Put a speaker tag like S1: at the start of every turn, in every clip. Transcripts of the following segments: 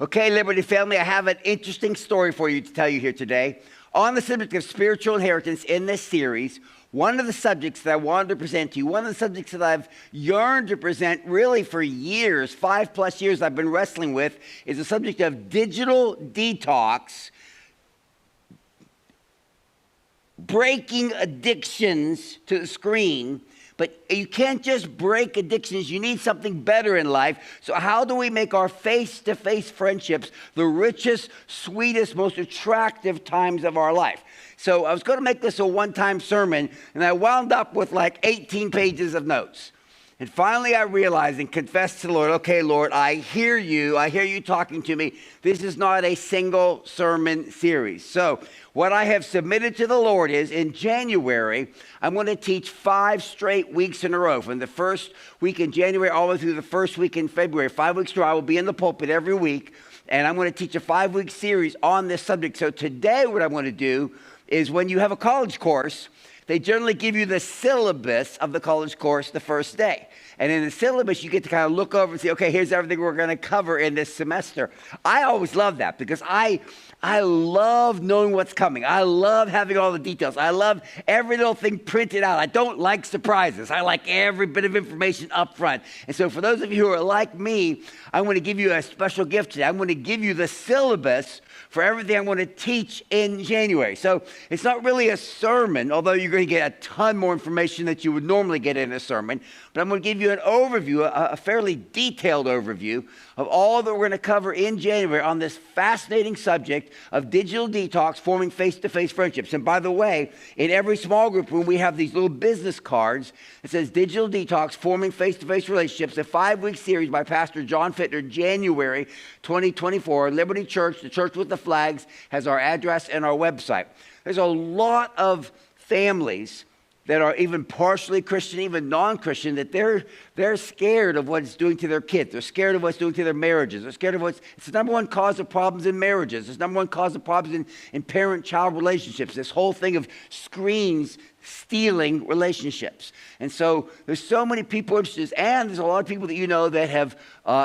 S1: Okay, Liberty family, I have an interesting story for you to tell you here today. On the subject of spiritual inheritance in this series, one of the subjects that I wanted to present to you, one of the subjects that I've yearned to present really for years, 5+ years I've been wrestling with, is the subject of digital detox, breaking addictions to the screen. But you can't just break addictions. You need something better in life. So how do we make our face-to-face friendships the richest, sweetest, most attractive times of our life? So I was going to make this a one-time sermon, and I wound up with like 18 pages of notes. And finally I realized and confessed to the Lord, okay, Lord, I hear you. I hear you talking to me. This is not a single sermon series. So what I have submitted to the Lord is, in January, I'm going to teach 5 straight weeks in a row. From the first week in January all the way through the first week in February. 5 weeks straight, I will be in the pulpit every week. And I'm going to teach a 5-week series on this subject. So today what I'm going to do is, when you have a college course, they generally give you the syllabus of the college course the first day. And in the syllabus, you get to kind of look over and say, okay, here's everything we're going to cover in this semester. I always love that because I love knowing what's coming. I love having all the details. I love every little thing printed out. I don't like surprises. I like every bit of information up front. And so for those of you who are like me, I'm going to give you a special gift today. I'm going to give you the syllabus for everything I'm going to teach in January. So it's not really a sermon, although you're going to get a ton more information that you would normally get in a sermon. But I'm going to give you an overview, a fairly detailed overview of all that we're going to cover in January on this fascinating subject of digital detox, forming face-to-face friendships. And by the way, in every small group room, we have these little business cards that says Digital Detox, Forming Face-to-Face Relationships, a 5-week series by Pastor John Fittner, January 2024. Liberty Church, the church with the flags, has our address and our website. There's a lot of families that are even partially Christian, even non-Christian, that they're scared of what it's doing to their kids. They're scared of what it's doing to their marriages. They're scared of it's the number one cause of problems in marriages. It's the number one cause of problems in parent-child relationships. This whole thing of screens stealing relationships. And so there's so many people interested, and there's a lot of people that you know that have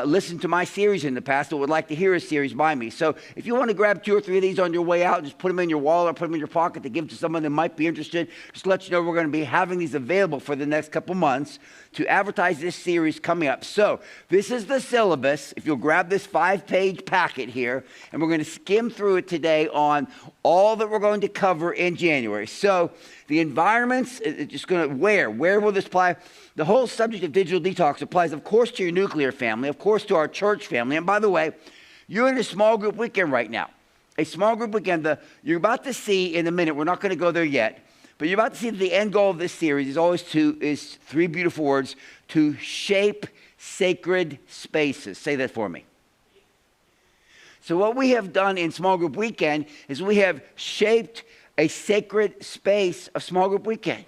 S1: listened to my series in the past that would like to hear a series by me. So if you want to grab 2 or 3 of these on your way out, just put them in your wallet or put them in your pocket to give to someone that might be interested. Just to let you know, we're going to be having these available for the next couple months to advertise this series coming up. So this is the syllabus. If you'll grab this 5-page packet here, and we're going to skim through it today on all that we're going to cover in January. So the environments, it's just going to, where will this apply? The whole subject of digital detox applies, of course, to your nuclear family, of course, to our church family. And by the way, you're in a small group weekend right now. A small group weekend, you're about to see in a minute, we're not going to go there yet, but you're about to see that the end goal of this series is 3 beautiful words: to shape sacred spaces. Say that for me. So what we have done in small group weekend is we have shaped a sacred space of small group weekend,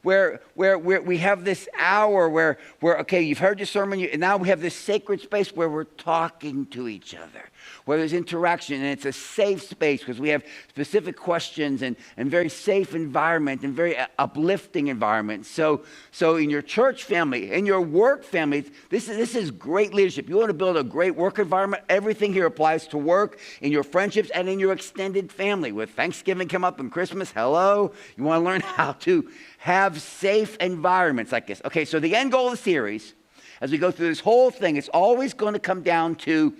S1: where we have this hour where okay, you've heard your sermon, and now we have this sacred space where we're talking to each other, where there's interaction, and it's a safe space because we have specific questions and very safe environment and very uplifting environment. So in your church family, in your work family, this is great leadership. You want to build a great work environment, everything here applies to work, in your friendships, and in your extended family. With Thanksgiving come up and Christmas, hello, you want to learn how to have safe environments like this. Okay, so the end goal of the series, as we go through this whole thing, it's always going to come down to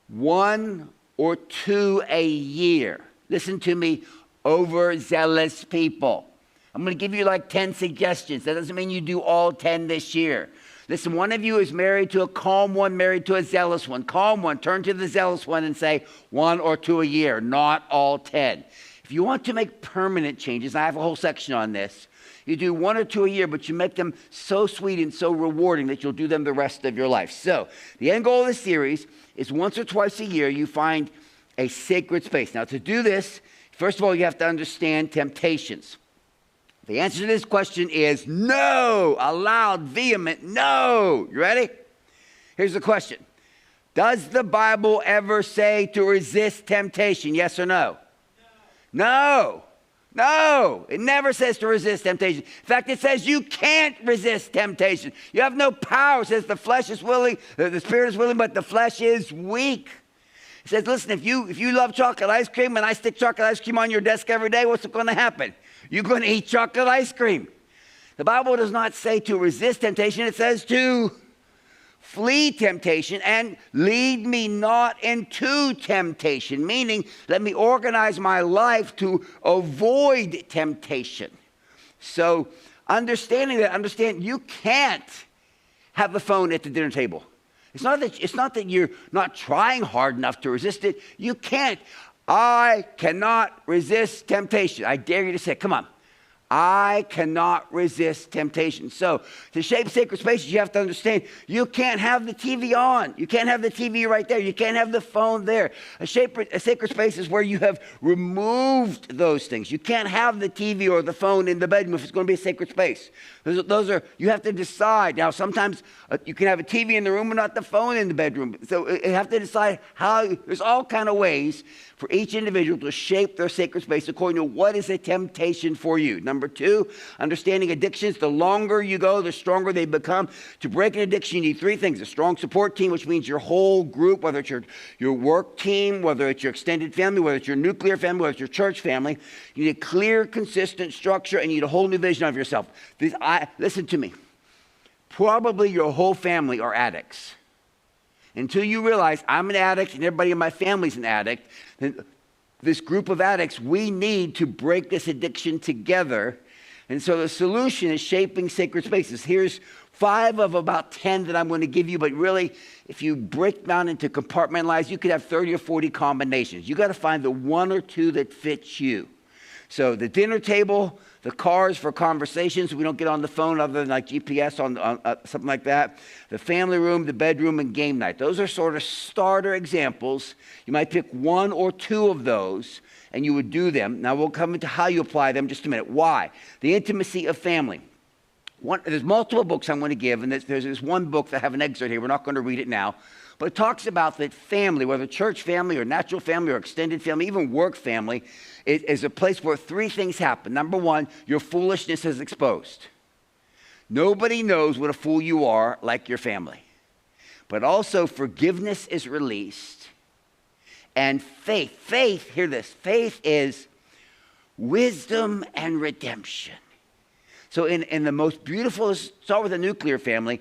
S1: 1 or 2 a year. Listen to me, overzealous people. I'm going to give you like 10 suggestions. That doesn't mean you do all 10 this year. Listen, one of you is married to a calm one, married to a zealous one. Calm one, turn to the zealous one and say 1 or 2 a year, not all 10. If you want to make permanent changes, I have a whole section on this. You do 1 or 2 a year, but you make them so sweet and so rewarding that you'll do them the rest of your life. So the end goal of this series is 1 or 2 a year, you find a sacred space. Now to do this, first of all, you have to understand temptations. The answer to this question is no, a loud, vehement no. You ready? Here's the question. Does the Bible ever say to resist temptation? Yes or no? No. No, it never says to resist temptation. In fact, it says you can't resist temptation. You have no power. It says the flesh is willing, the spirit is willing, but the flesh is weak. It says, listen, if you love chocolate ice cream and I stick chocolate ice cream on your desk every day, what's going to happen? You're going to eat chocolate ice cream. The Bible does not say to resist temptation. It says to flee temptation and lead me not into temptation, meaning let me organize my life to avoid temptation. So understand you can't have the phone at the dinner table. It's not that you're not trying hard enough to resist it. You can't. I cannot resist temptation. I dare you to say it. Come on. I cannot resist temptation. So to shape sacred spaces, you have to understand you can't have the TV on. You can't have the TV right there. You can't have the phone there. A sacred space is where you have removed those things. You can't have the TV or the phone in the bedroom if it's going to be a sacred space. Those are, you have to decide. Now, sometimes you can have a TV in the room and not the phone in the bedroom. So you have to decide how, there's all kind of ways for each individual to shape their sacred space according to what is a temptation for you. Number 2, understanding addictions. The longer you go, the stronger they become. To break an addiction, you need 3 things. A strong support team, which means your whole group, whether it's your work team, whether it's your extended family, whether it's your nuclear family, whether it's your church family. You need a clear, consistent structure, and you need a whole new vision of yourself. Listen to me. Probably your whole family are addicts. Until you realize I'm an addict and everybody in my family's an addict, then this group of addicts, we need to break this addiction together. And so the solution is shaping sacred spaces. Here's 5 of about 10 that I'm going to give you, but really, if you break down into compartmentalize, you could have 30 or 40 combinations. You got to find the 1 or 2 that fits you. So the dinner table, the cars for conversations. We don't get on the phone other than like GPS on something like that. The family room, the bedroom, and game night. Those are sort of starter examples. You might pick 1 or 2 of those, and you would do them. Now, we'll come into how you apply them in just a minute. Why? The intimacy of family. There's multiple books I'm going to give, and there's this one book that I have an excerpt here. We're not going to read it now. But it talks about that family, whether church family or natural family or extended family, even work family, is a place where 3 things happen. Number 1, your foolishness is exposed. Nobody knows what a fool you are like your family. But also forgiveness is released. And faith, hear this, faith is wisdom and redemption. So in the most beautiful, let's start with the nuclear family.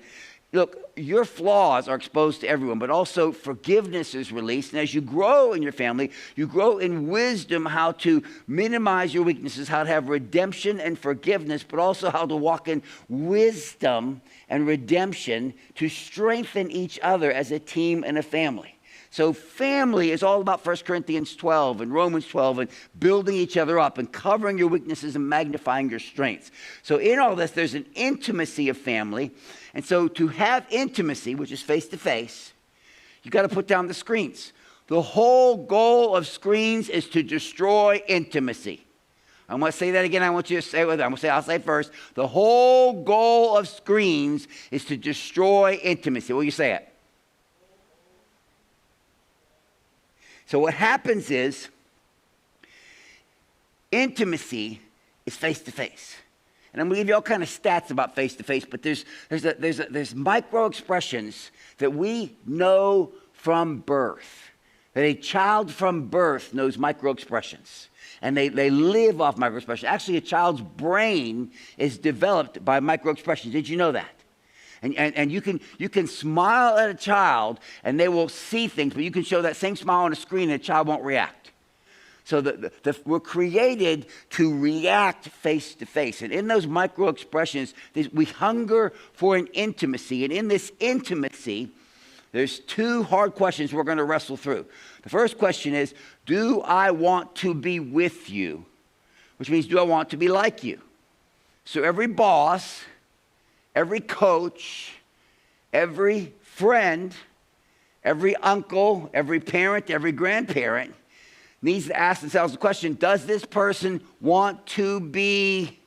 S1: Look, your flaws are exposed to everyone, but also forgiveness is released. And as you grow in your family, you grow in wisdom how to minimize your weaknesses, how to have redemption and forgiveness, but also how to walk in wisdom and redemption to strengthen each other as a team and a family. So family is all about 1 Corinthians 12 and Romans 12 and building each other up and covering your weaknesses and magnifying your strengths. So in all this, there's an intimacy of family. And so to have intimacy, which is face-to-face, you got to put down the screens. The whole goal of screens is to destroy intimacy. I'm going to say that again. I want you to say it with it. I'll say it first. The whole goal of screens is to destroy intimacy. Will you say it? So what happens is intimacy is face-to-face. And I'm going to give you all kind of stats about face-to-face, but there's micro expressions that we know from birth. That a child from birth knows micro expressions. And they live off micro expressions. Actually, a child's brain is developed by micro expressions. Did you know that? And you can smile at a child and they will see things, but you can show that same smile on a screen and a child won't react. So we're created to react face to face. And in those micro expressions, we hunger for an intimacy. And in this intimacy, there's 2 hard questions we're going to wrestle through. The first question is, do I want to be with you? Which means, do I want to be like you? So every boss, every coach, every friend, every uncle, every parent, every grandparent needs to ask themselves the question, does this person want to be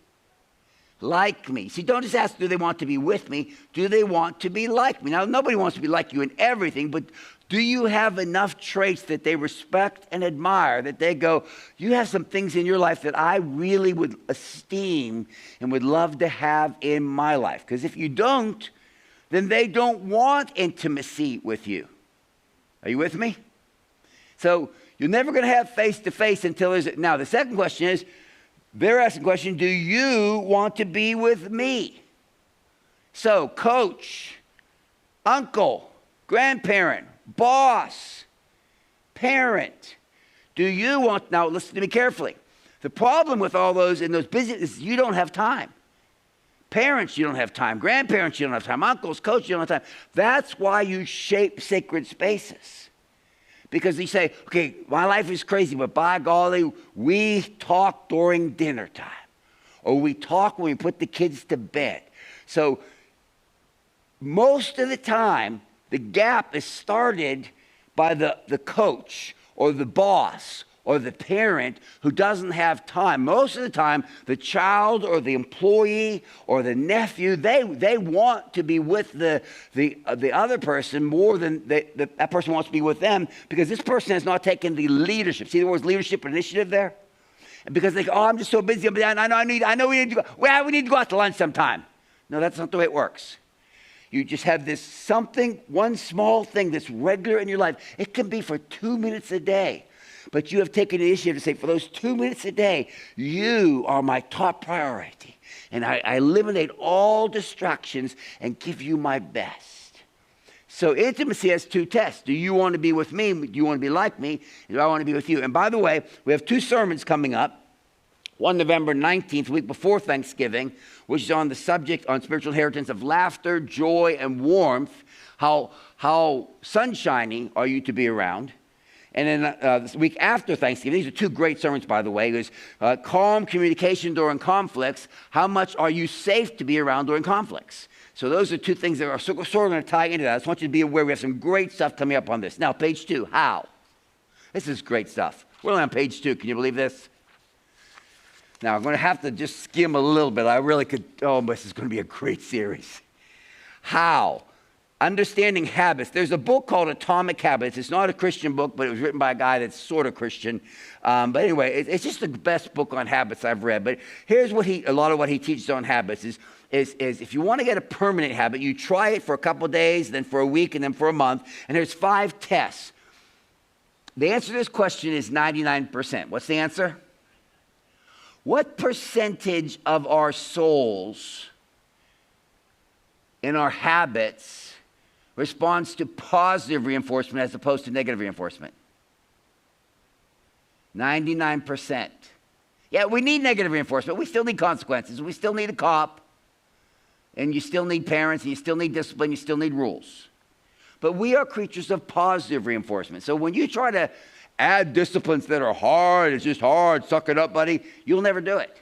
S1: like me? See, don't just ask, do they want to be with me? Do they want to be like me? Now, nobody wants to be like you in everything, but Do you have enough traits that they respect and admire, that they go, you have some things in your life that I really would esteem and would love to have in my life? Because if you don't, then they don't want intimacy with you. Are you with me? So you're never going to have face-to-face until there's... Now, the second question is, they're asking the question, do you want to be with me? So, coach, uncle, grandparent, boss, parent, do you want... Now, listen to me carefully. The problem with all those in those businesses, you don't have time. Parents, you don't have time. Grandparents, you don't have time. Uncles, coaches, you don't have time. That's why you shape sacred spaces. Because you say, okay, my life is crazy, but by golly, we talk during dinner time. Or we talk when we put the kids to bed. So most of the time, the gap is started by the coach or the boss or the parent who doesn't have time. Most of the time, the child or the employee or the nephew, they want to be with the other person more than that person wants to be with them, because this person has not taken the leadership. See the words leadership and initiative there? And because they go, oh, I'm just so busy. I know we need to go. Well, we need to go out to lunch sometime. No, that's not the way it works. You just have this something, one small thing that's regular in your life. It can be for 2 minutes a day. But you have taken the initiative to say, for those 2 minutes a day, you are my top priority. And I eliminate all distractions and give you my best. So intimacy has two tests. Do you want to be with me? Do you want to be like me? Do I want to be with you? And by the way, we have 2 sermons coming up. One November 19th, week before Thanksgiving, which is on the subject on spiritual inheritance of laughter, joy, and warmth. How sunshiny are you to be around? And then this week after Thanksgiving, these are 2 great sermons, by the way. There's calm communication during conflicts. How much are you safe to be around during conflicts? So those are 2 things that are sort of going to tie into that. I just want you to be aware we have some great stuff coming up on this. Now, page 2, how? This is great stuff. We're only on page 2. Can you believe this? Now, I'm going to have to just skim a little bit. I really could, this is going to be a great series. How? Understanding habits. There's a book called Atomic Habits. It's not a Christian book, but it was written by a guy that's sort of Christian. But anyway, it's just the best book on habits I've read. But here's what a lot of what he teaches on habits is if you want to get a permanent habit, you try it for a couple of days, then for a week, and then for a month. And there's 5 tests. The answer to this question is 99%. What's the answer? What percentage of our souls in our habits responds to positive reinforcement as opposed to negative reinforcement? 99%. Yeah, we need negative reinforcement. We still need consequences. We still need a cop. And you still need parents. And you still need discipline. You still need rules. But we are creatures of positive reinforcement. So when you try to add disciplines that are hard, it's just hard, suck it up, buddy, you'll never do it.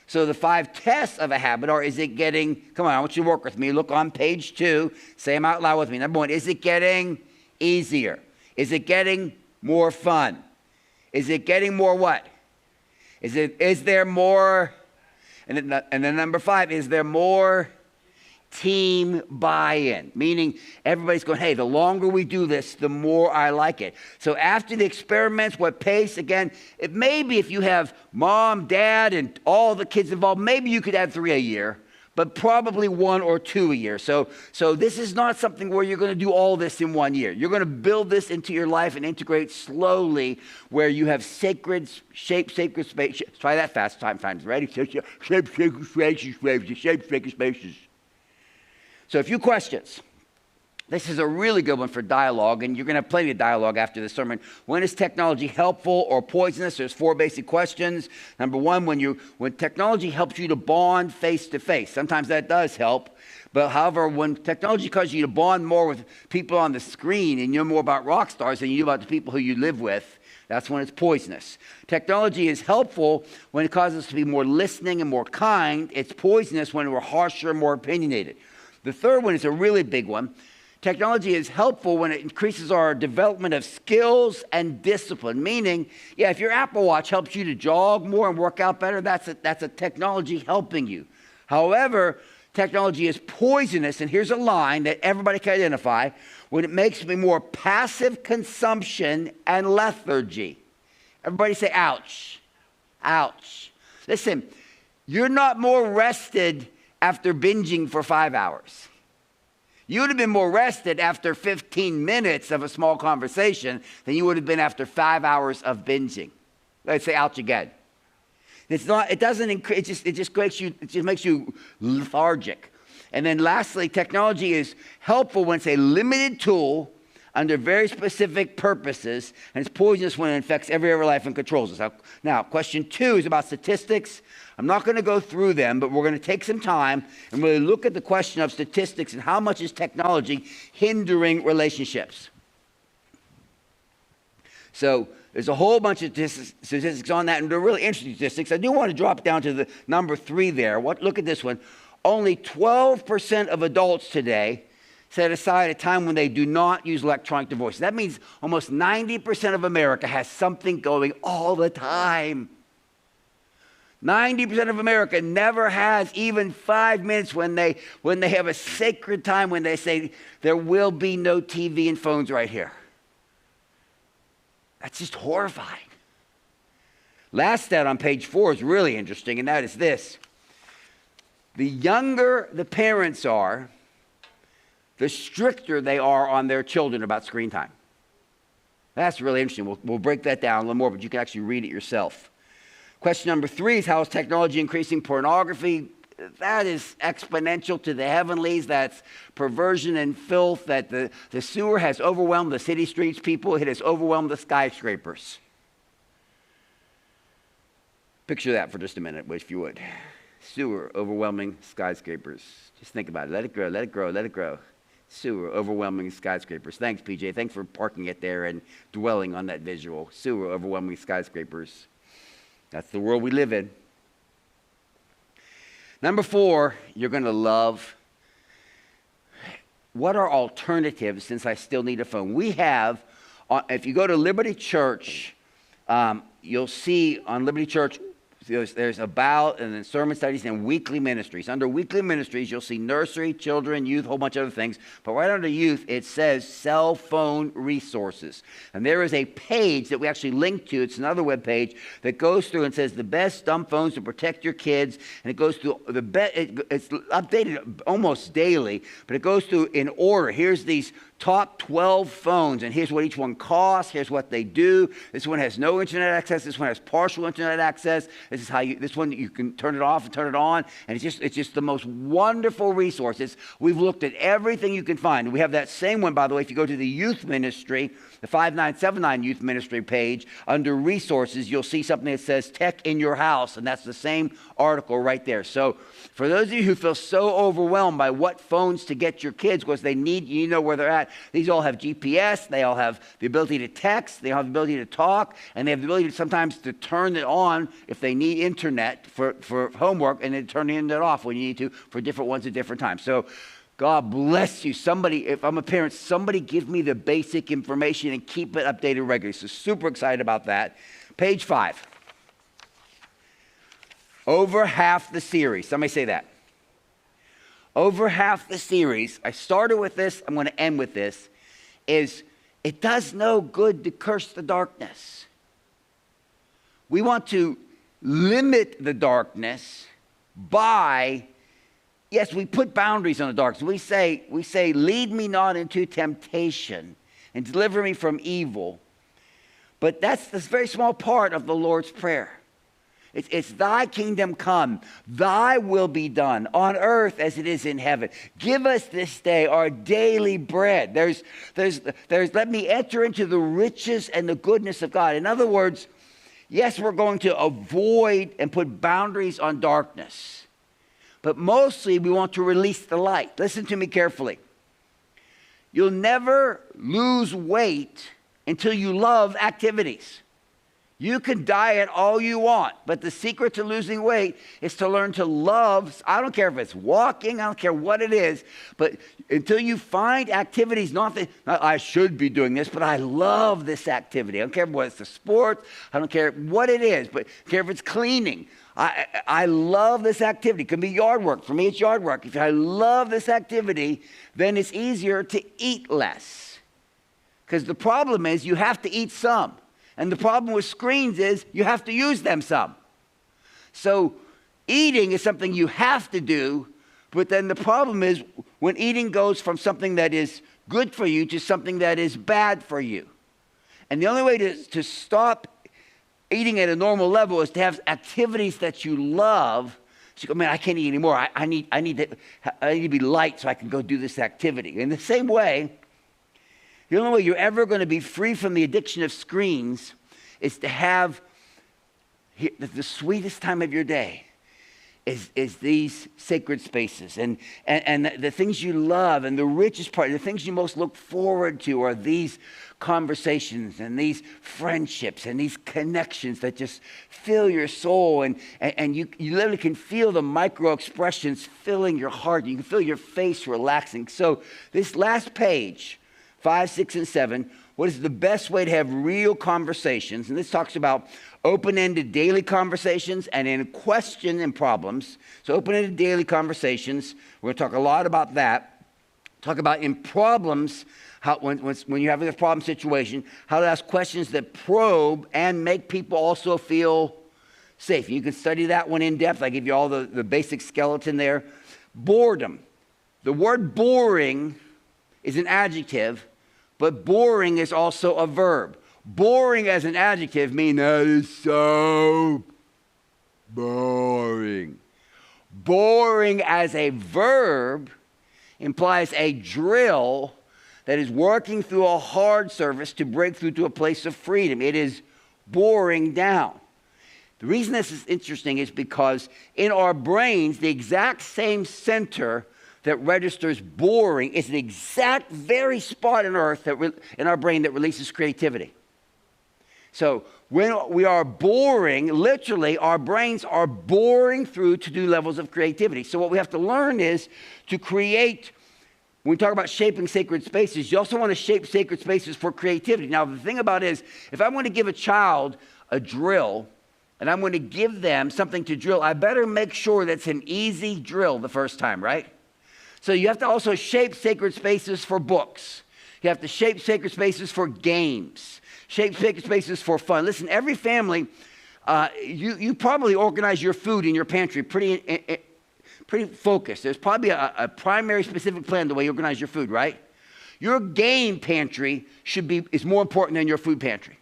S1: So the 5 tests of a habit are, is it getting, come on, I want you to work with me. Look on page 2. Say them out loud with me. Number 1, is it getting easier? Is it getting more fun? Is it getting more what? Is there more, and then number 5, is there more team buy-in? Meaning everybody's going, hey, the longer we do this, the more I like it. So after the experiments, what pace? Again, it maybe if you have mom, dad, and all the kids involved, maybe you could add 3 a year, but probably 1 or 2 a year. So this is not something where you're going to do all this in 1 year. You're going to build this into your life and integrate slowly where you have sacred space. Try that fast times. Ready? Sacred spaces. So a few questions. This is a really good one for dialogue, and you're going to have plenty of dialogue after the sermon. When is technology helpful or poisonous? There's 4 basic questions. Number 1, when technology helps you to bond face-to-face. Sometimes that does help. But however, when technology causes you to bond more with people on the screen and you're more about rock stars than you do about the people who you live with, that's when it's poisonous. Technology is helpful when it causes us to be more listening and more kind. It's poisonous when we're harsher and more opinionated. The third one is a really big one. Technology is helpful when it increases our development of skills and discipline. Meaning, if your Apple Watch helps you to jog more and work out better, that's a technology helping you. However, technology is poisonous, and here's a line that everybody can identify. when it makes me more passive consumption and lethargy. Everybody say, ouch. Ouch. Listen, you're not more rested after binging for 5 hours. You would have been more rested after 15 minutes of a small conversation than you would have been after 5 hours of binging. Let's say ouch again. It's not, it doesn't increase, it just makes you lethargic. And then lastly, technology is helpful when it's a limited tool under very specific purposes, and it's poisonous when it infects every area of life and controls us. Now, question 2 is about statistics. I'm not going to go through them, but we're going to take some time and really look at the question of statistics and how much is technology hindering relationships. So there's a whole bunch of statistics on that, and they're really interesting statistics. I do want to drop down to the number 3 there. Look at this one. Only 12% of adults today set aside a time when they do not use electronic devices. That means almost 90% of America has something going all the time. 90% of America never has even 5 minutes when they have a sacred time when they say there will be no TV and phones right here. That's just horrifying. Last stat on page 4 is really interesting, and that is this. The younger the parents are, the stricter they are on their children about screen time. That's really interesting. We'll break that down a little more, but you can actually read it yourself. Question number 3 is, how is technology increasing pornography? That is exponential to the heavenlies. That's perversion and filth. That the sewer has overwhelmed the city streets, people. It has overwhelmed the skyscrapers. Picture that for just a minute, if you would. Sewer overwhelming skyscrapers. Just think about it. Let it grow, let it grow, let it grow. Sewer overwhelming skyscrapers. Thanks, PJ. Thanks for parking it there and dwelling on that visual. Sewer overwhelming skyscrapers. That's the world we live in. Number 4, you're going to love. What are alternatives since I still need a phone? We have, if you go to Liberty Church, you'll see on Liberty Church, there's about, and then sermon studies and weekly ministries. Under weekly ministries, you'll see nursery, children, youth, a whole bunch of other things. But right under youth, it says cell phone resources. And there is a page that we actually link to. It's another web page that goes through and says the best dumb phones to protect your kids. And it goes through it's updated almost daily, but it goes through in order. Here's these top 12 phones, and here's what each one costs. Here's what they do. This one has no internet access. This one has partial internet access. This one you can turn it off and turn it on, and it's just the most wonderful resources. We've looked at everything you can find. We have that same one, by the way, if you go to the youth ministry, the 5979 youth ministry page, under resources, you'll see something that says tech in your house, and that's the same article right there. So for those of you who feel so overwhelmed by what phones to get your kids, because you know where they're at, these all have GPS, they all have the ability to text, they all have the ability to talk, and they have the ability sometimes to turn it on if they need internet for homework, and then turn the internet off when you need to for different ones at different times. So God bless you. Somebody, if I'm a parent, somebody give me the basic information and keep it updated regularly. So super excited about that. Page 5. Over half the series. Somebody say that. Over half the series, I started with this, I'm going to end with this, is it does no good to curse the darkness. We want to limit the darkness by, yes, we put boundaries on the darkness. We say, lead me not into temptation and deliver me from evil. But that's this very small part of the Lord's Prayer. It's thy kingdom come, thy will be done on earth as it is in heaven. Give us this day our daily bread. There's let me enter into the riches and the goodness of God. In other words, yes, we're going to avoid and put boundaries on darkness. But mostly we want to release the light. Listen to me carefully. You'll never lose weight until you love activities. You can diet all you want, but the secret to losing weight is to learn to love. I don't care if it's walking, I don't care what it is, but until you find activities, not I should be doing this, but I love this activity. I don't care what it's the sport, I don't care what it is, but I don't care if it's cleaning. I love this activity. It can be yard work. For me, it's yard work. If I love this activity, then it's easier to eat less. Because the problem is you have to eat some. And the problem with screens is you have to use them some. So eating is something you have to do, but then the problem is when eating goes from something that is good for you to something that is bad for you. And the only way to stop eating at a normal level is to have activities that you love. So you go, man, I can't eat anymore. I need to be light so I can go do this activity. In the same way, the only way you're ever going to be free from the addiction of screens is to have the sweetest time of your day is these sacred spaces. And the things you love and the richest part, the things you most look forward to are these conversations and these friendships and these connections that just fill your soul. And you literally can feel the micro expressions filling your heart. You can feel your face relaxing. So this last page, 5, 6, and 7, what is the best way to have real conversations? And this talks about open-ended daily conversations and in question and problems. So open-ended daily conversations, we're going to talk a lot about that. Talk about in problems, how when you're having a problem situation, how to ask questions that probe and make people also feel safe. You can study that one in depth. I give you all the basic skeleton there. Boredom. The word boring is an adjective, but boring is also a verb. Boring as an adjective means that is so boring. Boring as a verb implies a drill that is working through a hard surface to break through to a place of freedom. It is boring down. The reason this is interesting is because in our brains, the exact same center that registers boring is the exact very spot on earth in our brain that releases creativity. So when we are boring, literally our brains are boring through to new levels of creativity. So what we have to learn is to create, when we talk about shaping sacred spaces, you also want to shape sacred spaces for creativity. Now the thing about it is, if I want to give a child a drill, and I'm going to give them something to drill, I better make sure that's an easy drill the first time, right? So you have to also shape sacred spaces for books. You have to shape sacred spaces for games. Shape sacred spaces for fun. Listen, every family, you probably organize your food in your pantry pretty focused. There's probably a primary specific plan the way you organize your food, right? Your game pantry is more important than your food pantry.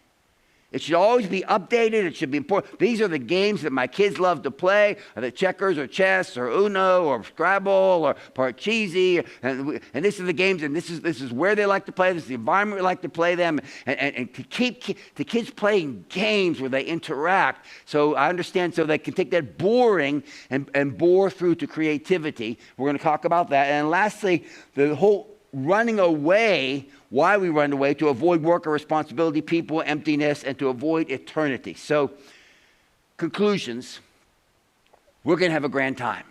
S1: It should always be updated. It should be important. These are the games that my kids love to play, the checkers or chess or Uno or Scrabble or Parcheesi. And this is the games, and this is where they like to play. This is the environment we like to play them. And to keep the kids playing games where they interact. So I understand, so they can take that boring and bore through to creativity. We're going to talk about that. And lastly, the whole running away, why we run away, to avoid work or responsibility, people, emptiness, and to avoid eternity. So, conclusions, we're going to have a grand time.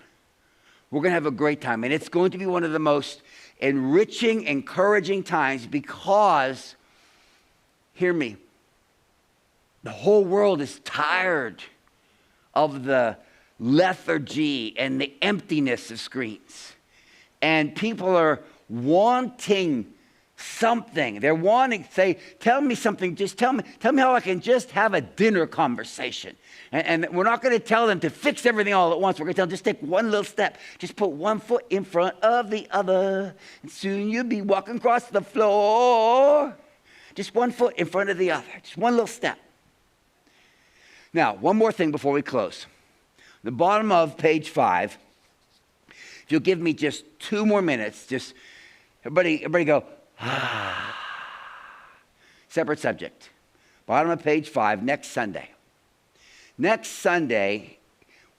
S1: We're going to have a great time. And it's going to be one of the most enriching, encouraging times because, hear me, the whole world is tired of the lethargy and the emptiness of screens. And people are wanting something. They're wanting, say, tell me something, just tell me how I can just have a dinner conversation. And we're not going to tell them to fix everything all at once. We're going to tell them, just take one little step. Just put one foot in front of the other, and soon you'll be walking across the floor. Just one foot in front of the other. Just one little step. Now, one more thing before we close. The bottom of page 5, if you'll give me just 2 more minutes, just everybody go, ah. Separate subject. Bottom of page 5, next Sunday. Next Sunday,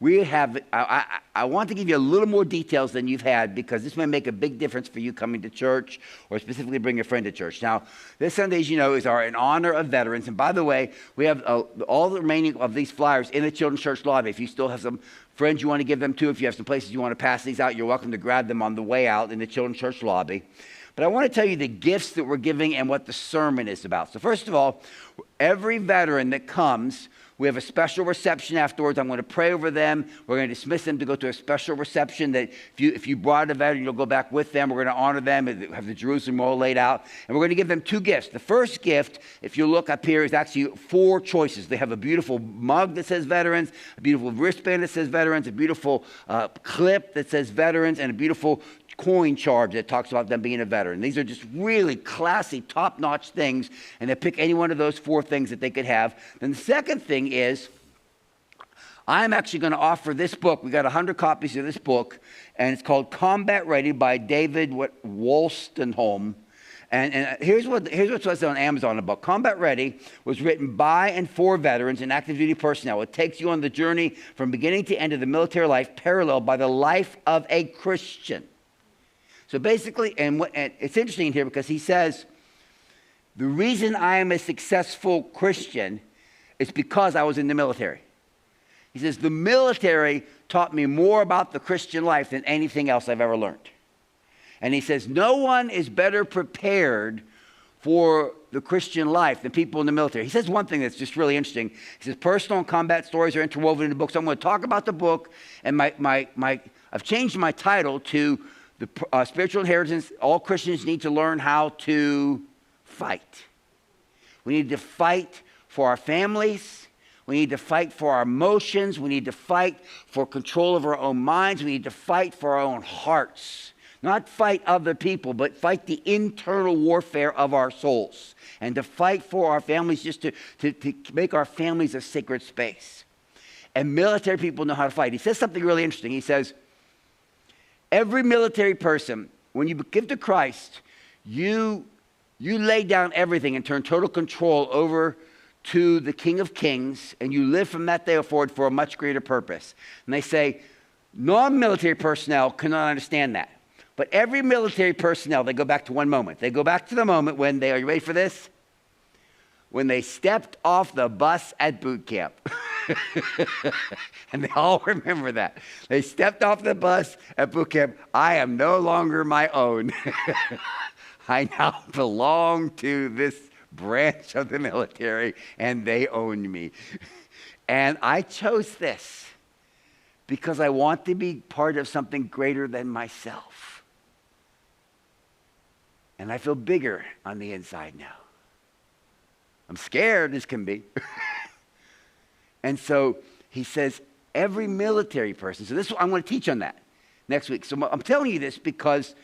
S1: I want to give you a little more details than you've had, because this may make a big difference for you coming to church, or specifically bring a friend to church. Now, this Sunday, as you know, is in honor of veterans. And by the way, we have all the remaining of these flyers in the Children's Church lobby. If you still have some friends you want to give them to, if you have some places you want to pass these out, you're welcome to grab them on the way out in the Children's Church lobby. But I want to tell you the gifts that we're giving and what the sermon is about. So first of all, every veteran that comes, we have a special reception afterwards. I'm going to pray over them. We're going to dismiss them to go to a special reception that if you brought a veteran, you'll go back with them. We're going to honor them and have the Jerusalem roll laid out. And we're going to give them 2 gifts. The first gift, if you look up here, is actually 4 choices. They have a beautiful mug that says veterans, a beautiful wristband that says veterans, a beautiful clip that says veterans, and a beautiful coin charge that talks about them being a veteran. These are just really classy, top-notch things, and they pick any one of those 4 things that they could have. Then the second thing is, I'm actually going to offer this book. We got 100 copies of this book, and it's called Combat Ready by David Wolstenholme. And here's what says on Amazon about Combat Ready. Was written by and for veterans and active duty personnel. It takes you on the journey from beginning to end of the military life, paralleled by the life of a Christian. So basically, and it's interesting here because he says, the reason I am a successful Christian is because I was in the military. He says, the military taught me more about the Christian life than anything else I've ever learned. And he says, no one is better prepared for the Christian life than people in the military. He says one thing that's just really interesting. He says, personal and combat stories are interwoven in the book. So I'm going to talk about the book, and I've changed my title to the spiritual inheritance. All Christians need to learn how to fight. We need to fight for our families. We need to fight for our emotions. We need to fight for control of our own minds. We need to fight for our own hearts. Not fight other people, but fight the internal warfare of our souls. And to fight for our families, just to make our families a sacred space. And military people know how to fight. He says something really interesting. He says, every military person, when you give to Christ, you lay down everything and turn total control over to the King of Kings, and you live from that day forward for a much greater purpose. And they say, non-military personnel cannot understand that. But every military personnel, they go back to one moment. They go back to the moment when are you ready for this? When they stepped off the bus at boot camp. And they all remember that. They stepped off the bus at boot camp. I am no longer my own. I now belong to this branch of the military, and they own me. And I chose this because I want to be part of something greater than myself. And I feel bigger on the inside now. I'm scared as can be. And so he says, every military person. So I'm going to teach on that next week. So I'm telling you this because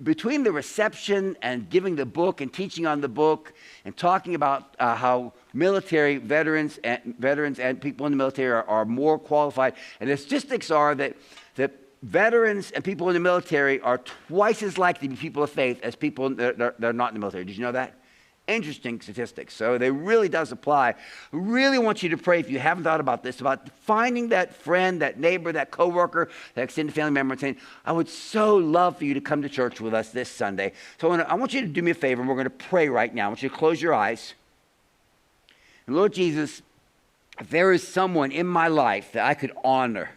S1: between the reception and giving the book and teaching on the book and talking about how military veterans and people in the military are more qualified, and the statistics are that veterans and people in the military are twice as likely to be people of faith as people that are not in the military. Did you know that? Interesting statistics. So they really does apply. I really want you to pray, if you haven't thought about this, about finding that friend, that neighbor, that coworker, that extended family member, and saying, I would so love for you to come to church with us this Sunday. So I want you to do me a favor, and we're going to pray right now. I want you to close your eyes. And Lord Jesus, if there is someone in my life that I could honor,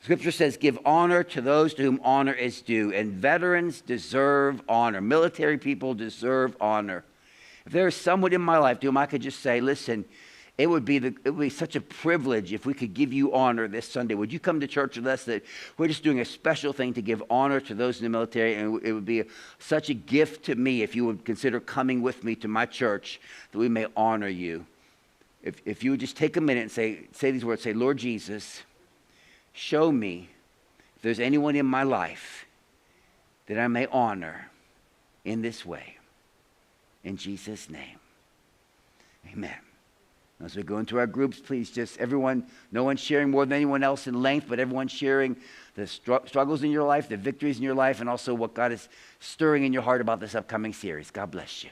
S1: Scripture says, give honor to those to whom honor is due. And veterans deserve honor. Military people deserve honor. If there is someone in my life to whom I could just say, listen, it would be such a privilege if we could give you honor this Sunday. Would you come to church with us? That we're just doing a special thing to give honor to those in the military. And it would be such a gift to me if you would consider coming with me to my church that we may honor you. If you would just take a minute and say these words, say, Lord Jesus, show me if there's anyone in my life that I may honor in this way. In Jesus' name, amen. As we go into our groups, please just everyone, no one sharing more than anyone else in length, but everyone sharing the struggles in your life, the victories in your life, and also what God is stirring in your heart about this upcoming series. God bless you.